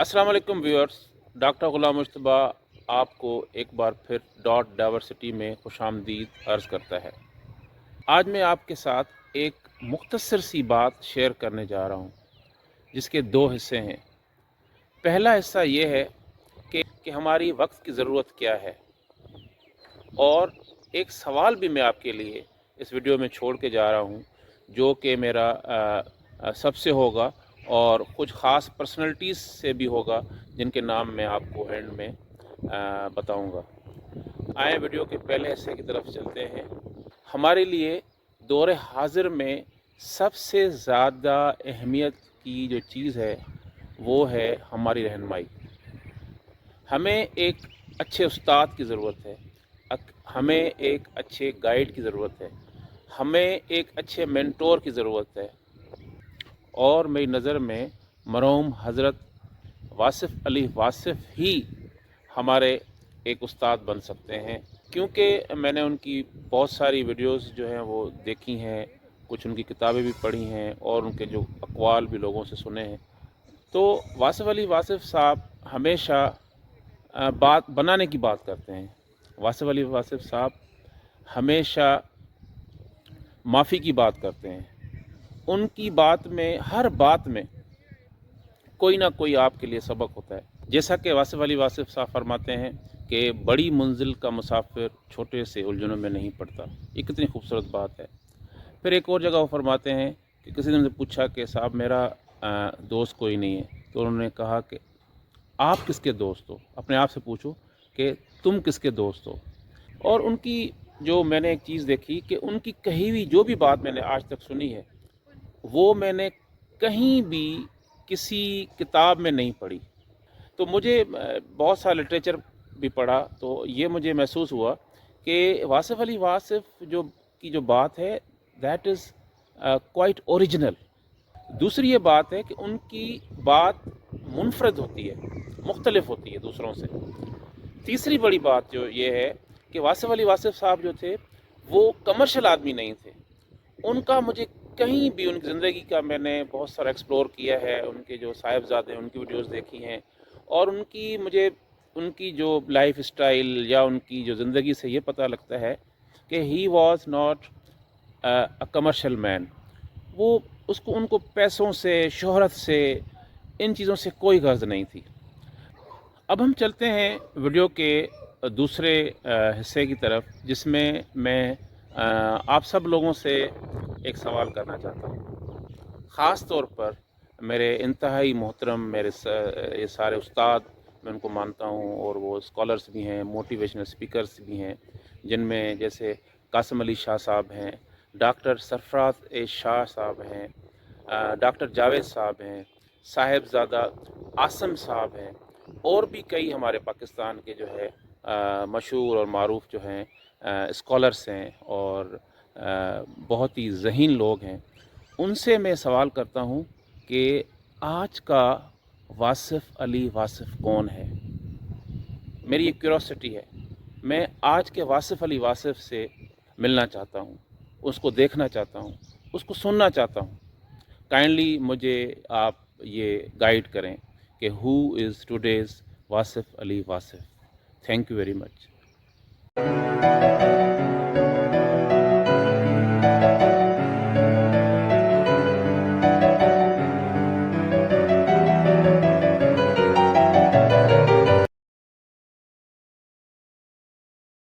अस्सलाम वालेकुम viewers. Doctor ग़ुलाम मुश्तबा आपको एक बार फिर डॉट डाइवर्सिटी में खुशामदीद अर्ज़ करता है। आज मैं आपके साथ एक मुख्तसर सी बात शेयर करने जा रहा हूँ, जिसके दो हिस्से हैं। पहला हिस्सा ये है कि हमारी वक्त की ज़रूरत क्या है, और एक सवाल भी मैं आपके लिए इस वीडियो में छोड़ के जा रहा हूँ, जो कि मेरा सबसे होगा और कुछ ख़ास पर्सनैलिटीज़ से भी होगा, जिनके नाम मैं आपको एंड में बताऊँगा। आए वीडियो के पहले हिस्से की तरफ चलते हैं। हमारे लिए दौर हाज़िर में सबसे ज़्यादा अहमियत की जो चीज़ है वो है हमारी रहनुमाई। हमें एक अच्छे उस्ताद की ज़रूरत है, हमें एक अच्छे गाइड की ज़रूरत है, हमें एक अच्छे मेंटोर की ज़रूरत है। और मेरी नज़र में मरहूम हज़रत वासिफ़ अली वासिफ़ ही हमारे एक उस्ताद बन सकते हैं, क्योंकि मैंने उनकी बहुत सारी वीडियोस जो हैं वो देखी हैं, कुछ उनकी किताबें भी पढ़ी हैं और उनके जो अक़वाल भी लोगों से सुने हैं। तो वासिफ़ अली वासिफ़ साहब हमेशा बात बनाने की बात करते हैं। वासिफ़ अली वासिफ़ साहब हमेशा माफ़ी की बात करते हैं। उनकी बात में, हर बात में कोई ना कोई आपके लिए सबक होता है। जैसा कि वासिफ़ अली वासिफ़ साहब फरमाते हैं कि बड़ी मंजिल का मुसाफिर छोटे से उलझनों में नहीं पड़ता। ये कितनी खूबसूरत बात है। फिर एक और जगह वो फरमाते हैं कि किसी ने मुझसे पूछा कि साहब मेरा दोस्त कोई नहीं है, तो उन्होंने कहा कि आप किसके दोस्त हो, अपने आप से पूछो कि तुम किसके दोस्त हो। और उनकी जो मैंने एक चीज़ देखी कि उनकी कही हुई जो भी बात मैंने आज तक सुनी है, वो मैंने कहीं भी किसी किताब में नहीं पढ़ी। तो मुझे बहुत सा लिटरेचर भी पढ़ा, तो ये मुझे महसूस हुआ कि वासिफ़ अली वासिफ़ जो बात है, दैट इज़ क्वाइट ओरिजिनल। दूसरी ये बात है कि उनकी बात मुनफ़रिद होती है, मुख्तलिफ होती है दूसरों से। तीसरी बड़ी बात जो ये है कि वासिफ़ अली वासिफ़ साहब जो थे वो कमर्शियल आदमी नहीं थे। उनका मुझे कहीं भी उनकी ज़िंदगी का मैंने बहुत सारा एक्सप्लोर किया है, उनके जो साहिबज़ादे हैं उनकी वीडियोस देखी हैं, और उनकी जो लाइफ स्टाइल या उनकी जो ज़िंदगी से ये पता लगता है कि he was not a commercial man. वो उनको पैसों से, शोहरत से, इन चीज़ों से कोई गर्ज नहीं थी। अब हम चलते हैं वीडियो के दूसरे हिस्से की तरफ, जिसमें मैं आप सब लोगों से एक सवाल करना चाहता हूँ। ख़ास तौर पर मेरे इंतहाई मोहतरम ये सारे उस्ताद मैं उनको मानता हूँ, और वो स्कॉलर्स भी हैं, मोटिवेशनल स्पीकर्स भी हैं, जिनमें जैसे कासिम अली शाह साहब हैं, डॉक्टर सरफराज ए शाह साहब हैं, डॉक्टर जावेद साहब हैं, साहिबज़ादा आसिम साहब हैं, और भी कई हमारे पाकिस्तान के जो है मशहूर और मारूफ़ जो हैं स्कॉलर्स हैं, और बहुत ही ज़हीन लोग हैं। उनसे मैं सवाल करता हूँ कि आज का वासिफ़ अली वासिफ़ कौन है? मेरी एक क्यूरोसिटी है। मैं आज के वासिफ़ अली वासिफ़ से मिलना चाहता हूँ, उसको देखना चाहता हूँ, उसको सुनना चाहता हूँ। काइंडली मुझे आप ये गाइड करें कि who is today's Wasif Ali Wasif. Thank you very much.